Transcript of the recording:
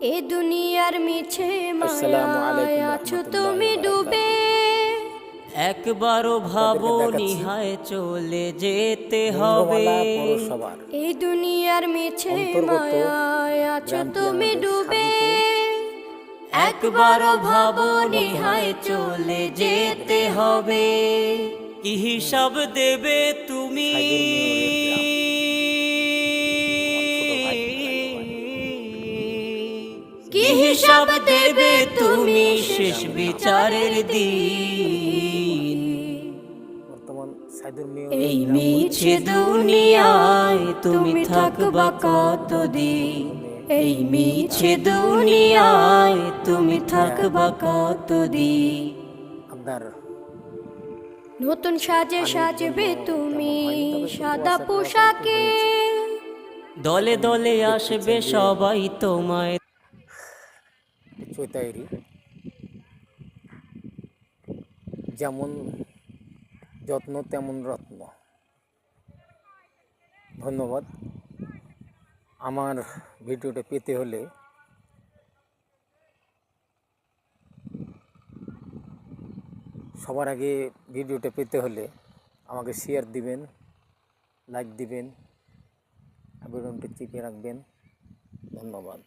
এ দুনিয়ার মিছে আসসালামু মায়ায় আলাইকুম আছো রহমতুল্লাহি তুমি ওয়া ডুবে। বারাকাতুহু। একবারও ভাবো তাদেরকে দেখাচ্ছি নিহায় চলে যেতে হবে। বন্যমালা পৌরসভার এই দুনিয়ার মিছে অন্তর্গত মায়ায় আছো গ্রামটি তুমি আমাদের ডুবে। সাদিপুর। একবারও ভাবো বর্তমান নিহায় চলে যেতে হবে। কি হিসাব দেবে তুমি? সাইদুর মেয়রের গ্রাম, আমার ছোট ভাই, খালাতো ভাই। কি হিসাব দেবে তুমি শেষ গ্রামের নাম বিচারের দিন। বর্তমান সাইদুর মেয়রের এই গ্রাম মিছে দুনিয়ায় তুমি তুমি থাকবা থাকবা কতদিন? বর্তমানে এই মিছে দুনিয়ায় তুমি থাকবা কতদিন? আপনার নতুন সাজে পানির সাজবে জন্য তুমি তেমন হয়নি, তবে একটু সাদা কুয়াশা টোয়াশা একটু পোশাকে। হয়েছে। দলে এখন দলে আসবে দেখতেছেন যে সবাই তোমায়। চৈতাইরি যেমন যত্ন তেমন রত্ন। ধন্যবাদ। আমার ভিডিওটা পেতে হলে সবার আগে ভিডিওটা পেতে হলে আমাকে শেয়ার দিবেন, লাইক দিবেন, বেলনটি চিপে রাখবেন। ধন্যবাদ।